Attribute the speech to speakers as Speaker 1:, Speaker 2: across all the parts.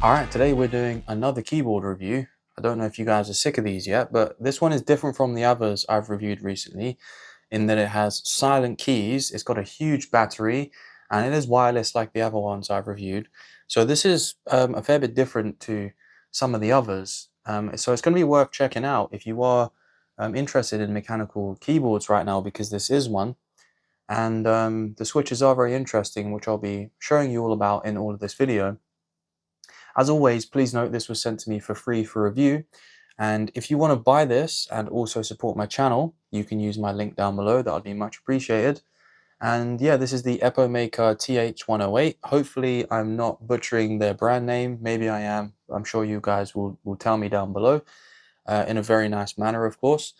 Speaker 1: Alright, today we're doing another keyboard review. I don't know if you guys are sick of these yet, but this one is different from the others I've reviewed recently in that it has silent keys, it's got a huge battery, and it is wireless like the other ones I've reviewed. So this is a fair bit different to some of the others. So it's going to be worth checking out if you are interested in mechanical keyboards right now, because this is one. And the switches are very interesting, which I'll be showing you all about in all of this video. As always, please note this was sent to me for free for review. And if you want to buy this and also support my channel, you can use my link down below. That would be much appreciated. And yeah, this is the EPOMAKER TH108. Hopefully I'm not butchering their brand name. Maybe I am. I'm sure you guys will tell me down below in a very nice manner, of course.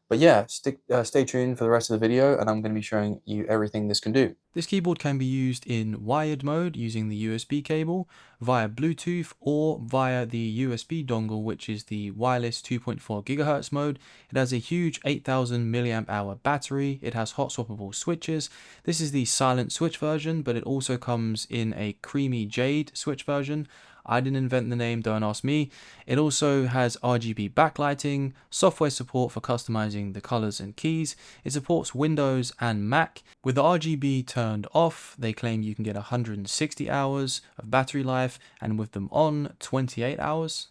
Speaker 1: But yeah, stay tuned for the rest of the video, and I'm going to be showing you everything this can do.
Speaker 2: This keyboard can be used in wired mode using the USB cable, via Bluetooth, or via the USB dongle, which is the wireless 2.4 GHz mode. It has a huge 8000 mAh battery. It has hot swappable switches. This is the silent switch version, but it also comes in a creamy jade switch version. I didn't invent the name, don't ask me. It also has RGB backlighting, software support for customizing the colors and keys. It supports Windows and Mac. With the RGB turned off, they claim you can get 160 hours of battery life, and with them on, 28 hours.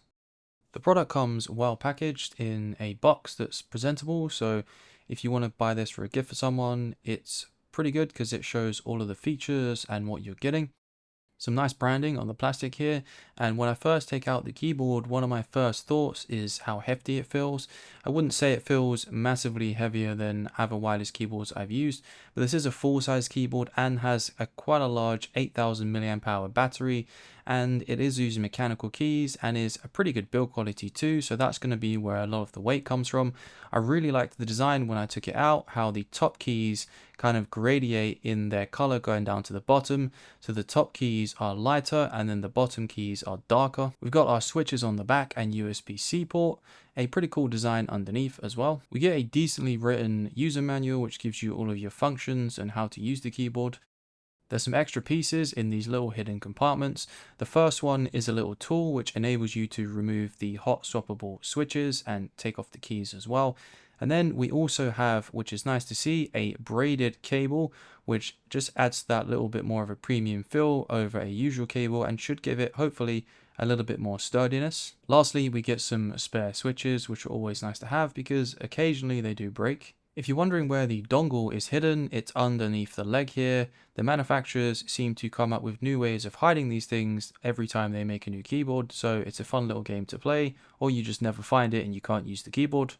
Speaker 2: The product comes well packaged in a box that's presentable, so if you want to buy this for a gift for someone, it's pretty good because it shows all of the features and what you're getting. Some nice branding on the plastic here, and when I first take out the keyboard, one of my first thoughts is how hefty it feels. I wouldn't say it feels massively heavier than other wireless keyboards I've used, but this is a full-size keyboard and has quite a large 8000 mAh battery, and it is using mechanical keys and is a pretty good build quality too, so that's going to be where a lot of the weight comes from. I really liked the design when I took it out, how the top keys kind of gradiate in their color going down to the bottom, so the top keys are lighter and then the bottom keys are darker. We've got our switches on the back and USB-C port, a pretty cool design underneath as well. We get a decently written user manual which gives you all of your functions and how to use the keyboard. There's some extra pieces in these little hidden compartments. The first one is a little tool which enables you to remove the hot swappable switches and take off the keys as well. And then we also have, which is nice to see, a braided cable, which just adds that little bit more of a premium feel over a usual cable and should give it, hopefully, a little bit more sturdiness. Lastly, we get some spare switches, which are always nice to have because occasionally they do break. If you're wondering where the dongle is hidden, it's underneath the leg here. The manufacturers seem to come up with new ways of hiding these things every time they make a new keyboard, so it's a fun little game to play, or you just never find it and you can't use the keyboard.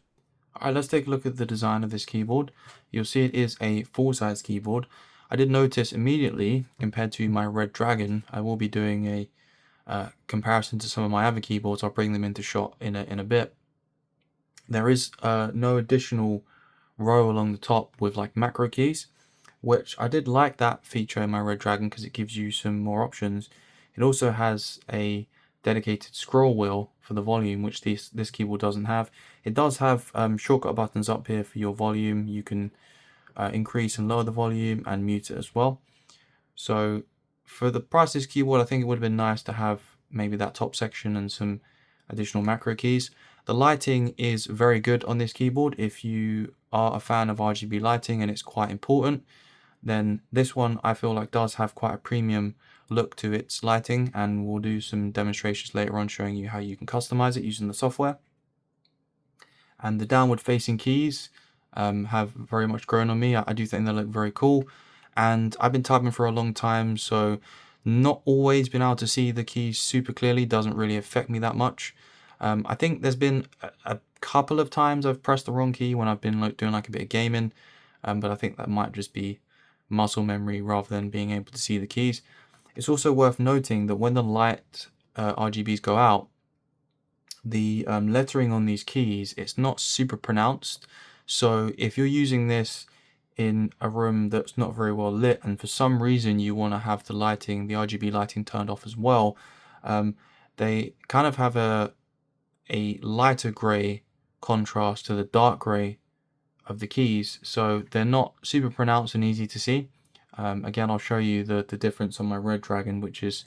Speaker 2: Alright, let's take a look at the design of this keyboard. You'll see it is a full-size keyboard. I did notice immediately, compared to my Red Dragon, I will be doing a comparison to some of my other keyboards. I'll bring them into shot in a bit. There is no additional row along the top with like macro keys, which I did like that feature in my Red Dragon because it gives you some more options. It also has a dedicated scroll wheel for the volume, which this keyboard doesn't have. It does have shortcut buttons up here for your volume. You can increase and lower the volume and mute it as well. So for the price of this keyboard, I think it would have been nice to have maybe that top section and some additional macro keys. The lighting is very good on this keyboard. If you are a fan of RGB lighting and it's quite important, then this one I feel like does have quite a premium look to its lighting, and we'll do some demonstrations later on showing you how you can customize it using the software. And the downward facing keys have very much grown on me. I do think they look very cool, and I've been typing for a long time, so not always been able to see the keys super clearly doesn't really affect me that much. I think there's been a couple of times I've pressed the wrong key when I've been doing like a bit of gaming, but I think that might just be muscle memory rather than being able to see the keys. It's also worth noting that when the light RGBs go out, the lettering on these keys, it's not super pronounced. So if you're using this in a room that's not very well lit and for some reason you want to have the lighting, the RGB lighting turned off as well, they kind of have a lighter gray contrast to the dark gray of the keys, so they're not super pronounced and easy to see. Again, I'll show you the difference on my Red Dragon, which is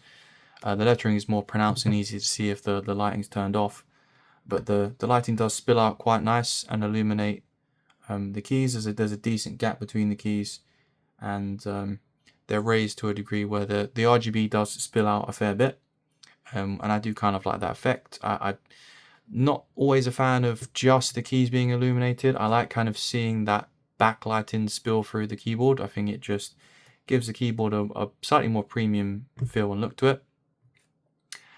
Speaker 2: The lettering is more pronounced and easy to see if the lighting's turned off. But the lighting does spill out quite nice and illuminate the keys. There's a decent gap between the keys, and they're raised to a degree where the RGB does spill out a fair bit. And I do kind of like that effect. I'm not always a fan of just the keys being illuminated. I like kind of seeing that backlighting spill through the keyboard. I think it just gives the keyboard a slightly more premium feel and look to it.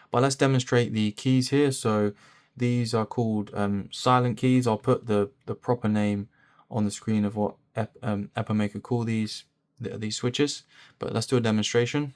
Speaker 2: But let's demonstrate the keys here. So these are called silent keys. I'll put the proper name on the screen of what EPOMAKER call these switches. But let's do a demonstration.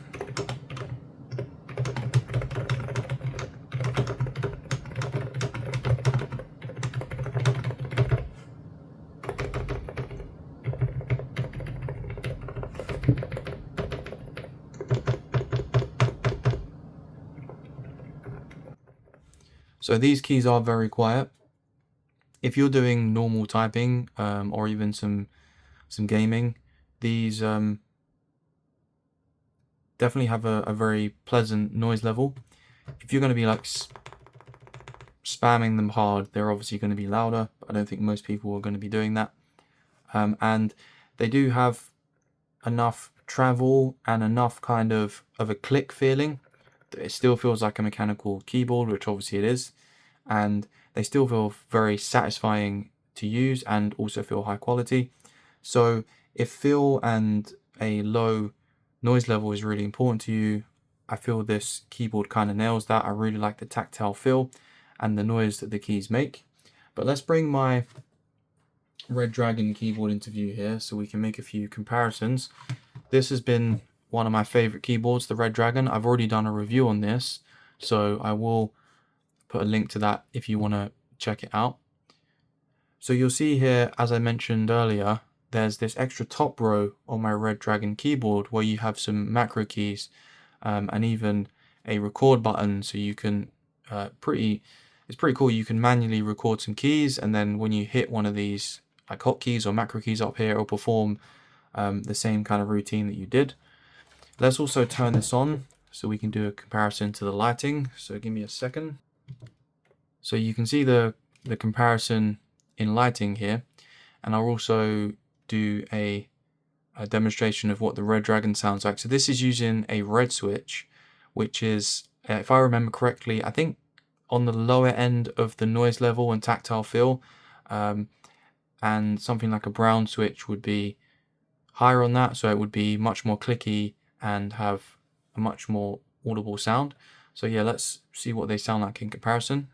Speaker 2: So these keys are very quiet. If you're doing normal typing or even some gaming, these definitely have a very pleasant noise level. If you're going to be like spamming them hard, they're obviously going to be louder, but I don't think most people are going to be doing that. And they do have enough travel and enough kind of a click feeling that it still feels like a mechanical keyboard, which obviously it is, and they still feel very satisfying to use and also feel high quality. So if feel and a low noise level is really important to you, I feel this keyboard kind of nails that. I really like the tactile feel and the noise that the keys make. But let's bring my Red Dragon keyboard into view here so we can make a few comparisons. This has been one of my favorite keyboards, the Red Dragon. I've already done a review on this, so I will put a link to that if you want to check it out. So you'll see here, as I mentioned earlier, there's this extra top row on my Red Dragon keyboard where you have some macro keys and even a record button, so you can it's pretty cool. You can manually record some keys, and then when you hit one of these like hotkeys or macro keys up here, it'll perform the same kind of routine that you did. Let's also turn this on so we can do a comparison to the lighting. So give me a second. So you can see the comparison in lighting here, and I'll also do a demonstration of what the Red Dragon sounds like. So this is using a red switch, which is, if I remember correctly, I think on the lower end of the noise level and tactile feel, and something like a brown switch would be higher on that, so it would be much more clicky and have a much more audible sound. So yeah, let's see what they sound like in comparison.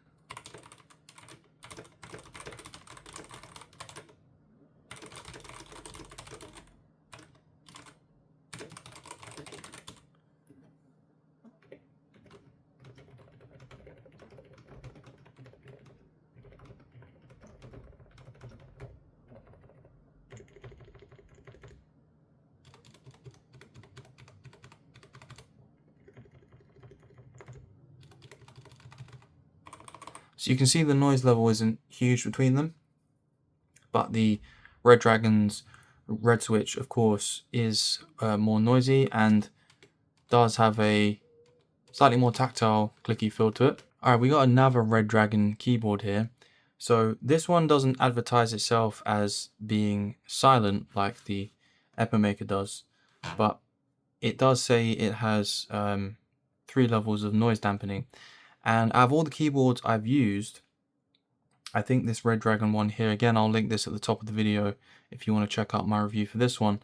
Speaker 2: So you can see the noise level isn't huge between them, but the Red Dragon's red switch, of course, is more noisy and does have a slightly more tactile, clicky feel to it. Alright, we got another Red Dragon keyboard here. So this one doesn't advertise itself as being silent like the EPOMAKER does, but it does say it has 3 levels of noise dampening. And out of all the keyboards I've used, I think this Red Dragon one here, again, I'll link this at the top of the video if you want to check out my review for this one.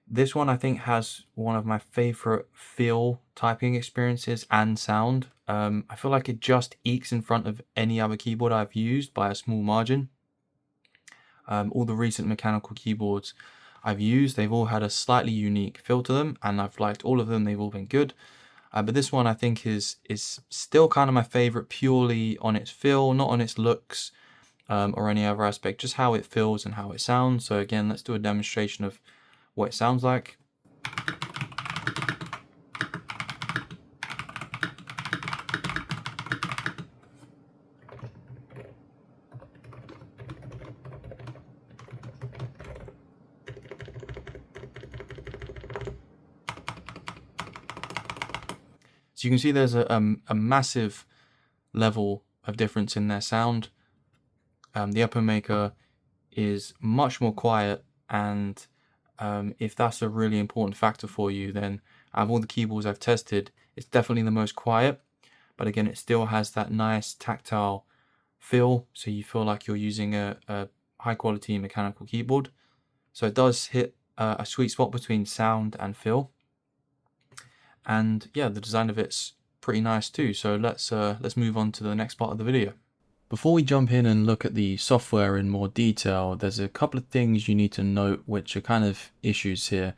Speaker 2: This one I think has one of my favorite feel typing experiences and sound. I feel like it just ekes in front of any other keyboard I've used by a small margin. All the recent mechanical keyboards I've used, they've all had a slightly unique feel to them, and I've liked all of them. They've all been good. But this one I think is still kind of my favorite purely on its feel, not on its looks or any other aspect, just how it feels and how it sounds. So again, let's do a demonstration of what it sounds like. So you can see there's a massive level of difference in their sound. The EPOMAKER is much more quiet, and if that's a really important factor for you, then out of all the keyboards I've tested, it's definitely the most quiet. But again, it still has that nice tactile feel, so you feel like you're using a high quality mechanical keyboard. So it does hit a sweet spot between sound and feel. And yeah, the design of it's pretty nice too. So let's move on to the next part of the video. Before we jump in and look at the software in more detail, there's a couple of things you need to note which are kind of issues here.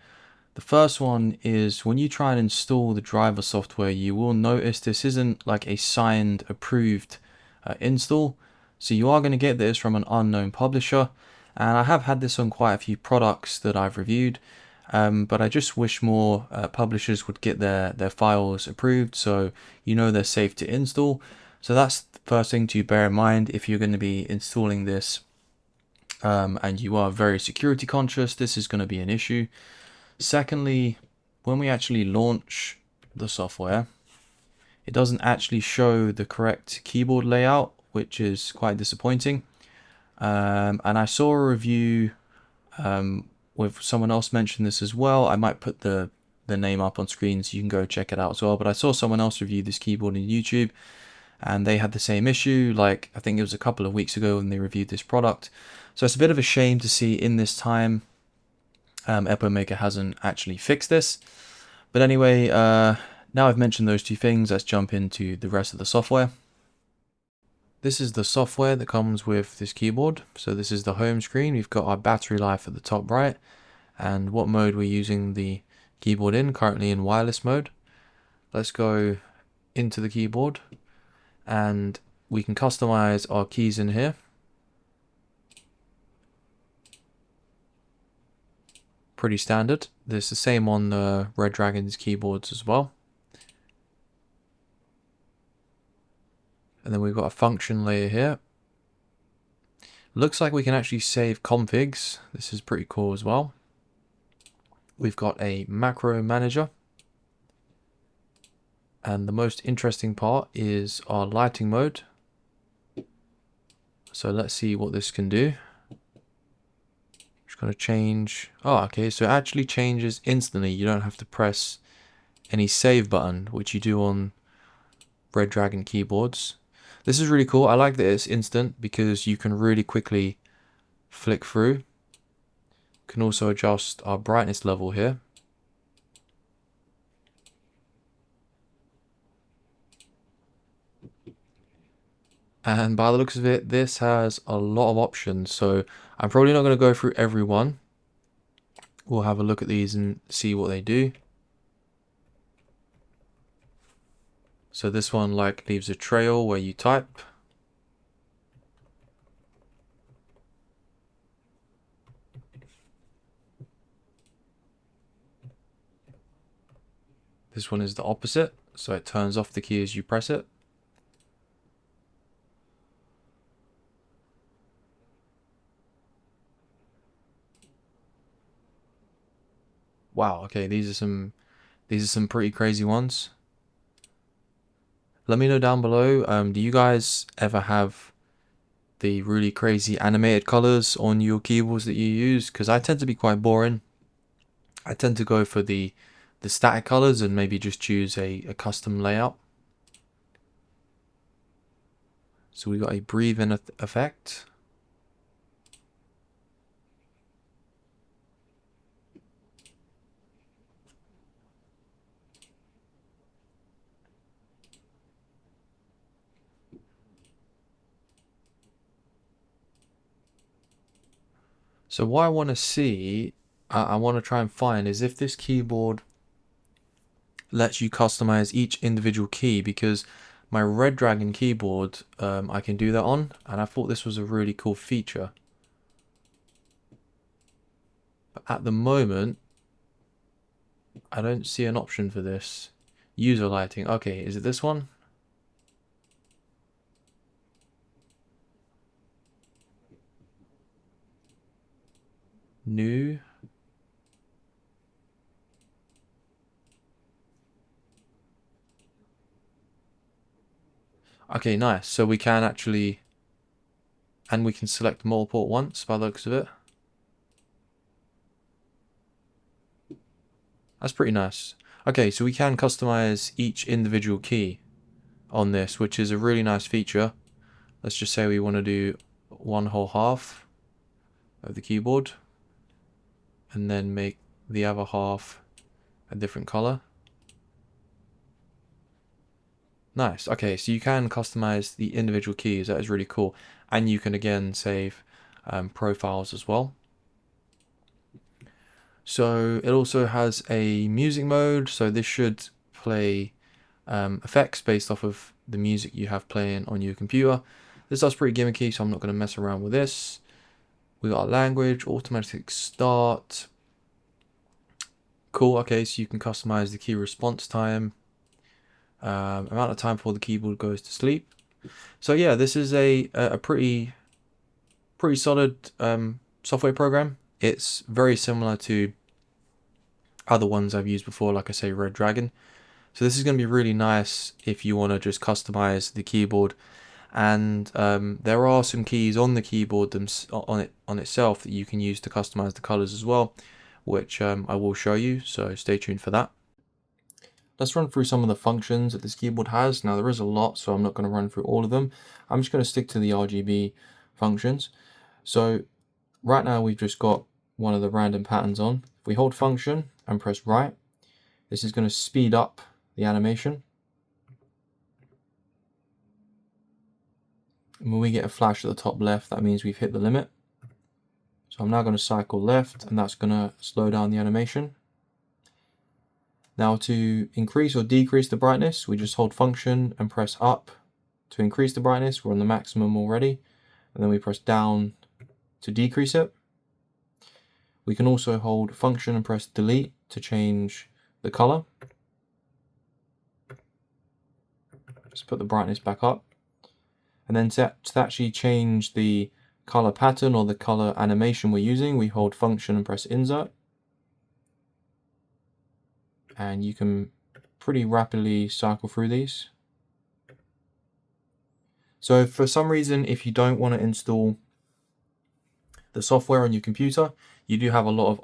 Speaker 2: The first one is when you try and install the driver software, you will notice this isn't like a signed, approved install. So you are going to get this from an unknown publisher. And I have had this on quite a few products that I've reviewed. But I just wish more publishers would get their files approved so you know they're safe to install. So that's the first thing to bear in mind if you're going to be installing this and you are very security conscious. This is going to be an issue. Secondly, when we actually launch the software, it doesn't actually show the correct keyboard layout, which is quite disappointing. And I saw a review with someone else mentioned this as well. I might put the name up on screen so you can go check it out as well. But I saw someone else review this keyboard on YouTube, and they had the same issue. Like, I think it was a couple of weeks ago when they reviewed this product. So it's a bit of a shame to see in this time EPOMAKER hasn't actually fixed this. But anyway, now I've mentioned those two things, let's jump into the rest of the software. This is the software that comes with this keyboard. So this is the home screen. We've got our battery life at the top right and what mode we're using the keyboard in, currently in wireless mode. Let's go into the keyboard and we can customize our keys in here. Pretty standard. There's the same on the Red Dragon's keyboards as well. And then we've got a function layer here. Looks like we can actually save configs. This is pretty cool as well. We've got a macro manager. And the most interesting part is our lighting mode. So let's see what this can do. Just going to change. Oh, okay. So it actually changes instantly. You don't have to press any save button, which you do on Red Dragon keyboards. This is really cool. I like that it's instant because you can really quickly flick through. Can also adjust our brightness level here. And by the looks of it, this has a lot of options. So I'm probably not going to go through every one. We'll have a look at these and see what they do. So this one like leaves a trail where you type. This one is the opposite, so it turns off the key as you press it. Wow, okay, these are some pretty crazy ones. Let me know down below, do you guys ever have the really crazy animated colors on your keyboards that you use? Because I tend to be quite boring. I tend to go for the static colors and maybe just choose a custom layout. So we got a breathe in effect. So what I want to see, I want to try and find is if this keyboard lets you customize each individual key, because my Red Dragon keyboard, I can do that on, and I thought this was a really cool feature. But at the moment, I don't see an option for this. User lighting. Okay, is it this one? New. Okay, nice. So we can actually, and we can select multiple at once by the looks of it. That's pretty nice. Okay, so we can customize each individual key on this, which is a really nice feature. Let's just say we want to do one whole half of the keyboard and then make the other half a different color. Nice. Okay, so you can customize the individual keys. That is really cool. And you can again save profiles as well. So it also has a music mode. So this should play effects based off of the music you have playing on your computer. This stuff's pretty gimmicky, so I'm not going to mess around with this. We got language, automatic start. Cool. Okay, so you can customize the key response time, amount of time before the keyboard goes to sleep. So yeah, this is a pretty solid software program. It's very similar to other ones I've used before, like I say, Red Dragon. So this is going to be really nice if you want to just customize the keyboard. And there are some keys on the keyboard on itself that you can use to customize the colors as well, which I will show you. So stay tuned for that. Let's run through some of the functions that this keyboard has. Now there is a lot, so I'm not going to run through all of them. I'm just going to stick to the RGB functions. So right now we've just got one of the random patterns on. If we hold function and press right, this is going to speed up the animation. And when we get a flash at the top left, that means we've hit the limit. So I'm now going to cycle left, and that's going to slow down the animation. Now to increase or decrease the brightness, we just hold function and press up to increase the brightness. We're on the maximum already. And then we press down to decrease it. We can also hold function and press delete to change the color. Just put the brightness back up. And then to actually change the color pattern or the color animation we're using, we hold function and press insert. And you can pretty rapidly cycle through these. So for some reason, if you don't want to install the software on your computer, you do have a lot of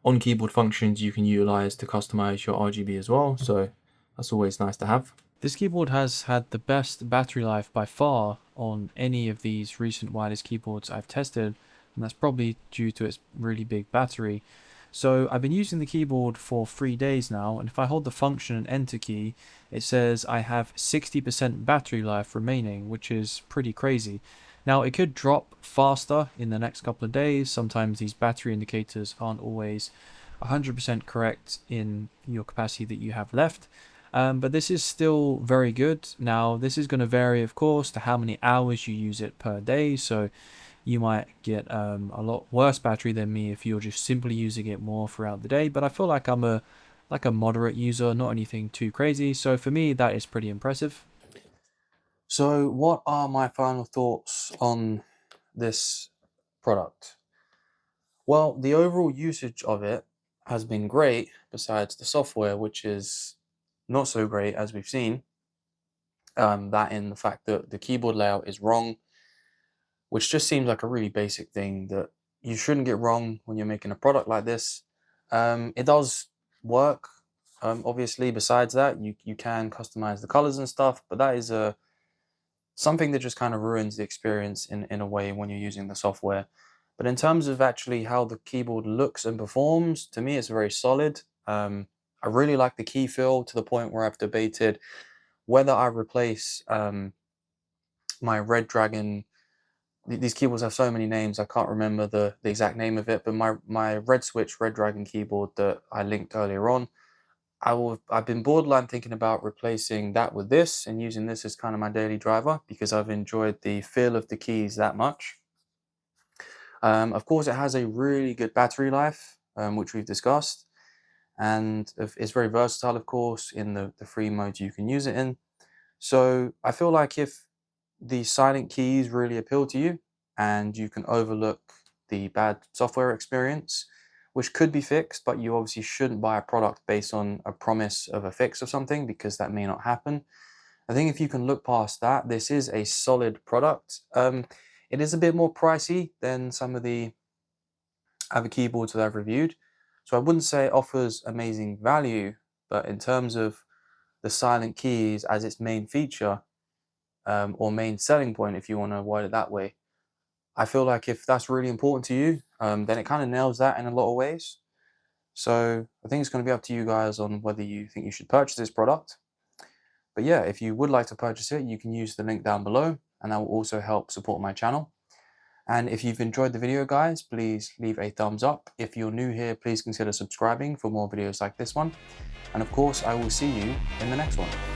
Speaker 2: on keyboard functions you can utilize to customize your RGB as well. So that's always nice to have. This keyboard has had the best battery life by far on any of these recent wireless keyboards I've tested, and that's probably due to its really big battery. So I've been using the keyboard for 3 days now, and if I hold the function and enter key, it says I have 60% battery life remaining, which is pretty crazy. Now it could drop faster in the next couple of days. Sometimes these battery indicators aren't always 100% correct in your capacity that you have left. But this is still very good. Now this is going to vary, of course, to how many hours you use it per day. So you might get a lot worse battery than me if you're just simply using it more throughout the day. But I feel like I'm a moderate user, not anything too crazy. So for me, that is pretty impressive.
Speaker 1: So what are my final thoughts on this product? Well, the overall usage of it has been great, besides the software, which is not so great as we've seen. That in the fact that the keyboard layout is wrong, which just seems like a really basic thing that you shouldn't get wrong when you're making a product like this. It does work, obviously. Besides that, you can customize the colors and stuff, but that is something that just kind of ruins the experience in a way when you're using the software. But in terms of actually how the keyboard looks and performs, to me, it's very solid. I really like the key feel to the point where I've debated whether I replace my Red Dragon. These keyboards have so many names, I can't remember the exact name of it, but my Red Switch Red Dragon keyboard that I linked earlier on, I've been borderline thinking about replacing that with this and using this as kind of my daily driver because I've enjoyed the feel of the keys that much. Of course, it has a really good battery life, which we've discussed, and it's very versatile, of course, in the free modes you can use it in. So I feel like if the silent keys really appeal to you and you can overlook the bad software experience, which could be fixed, but you obviously shouldn't buy a product based on a promise of a fix of something because that may not happen. I think if you can look past that, this is a solid product. It is a bit more pricey than some of the other keyboards that I've reviewed. So I wouldn't say it offers amazing value, but in terms of the silent keys as its main feature, or main selling point, if you want to word it that way, I feel like if that's really important to you, then it kind of nails that in a lot of ways. So I think it's going to be up to you guys on whether you think you should purchase this product. But yeah, if you would like to purchase it, you can use the link down below, and that will also help support my channel. And if you've enjoyed the video, guys, please leave a thumbs up. If you're new here, please consider subscribing for more videos like this one. And of course, I will see you in the next one.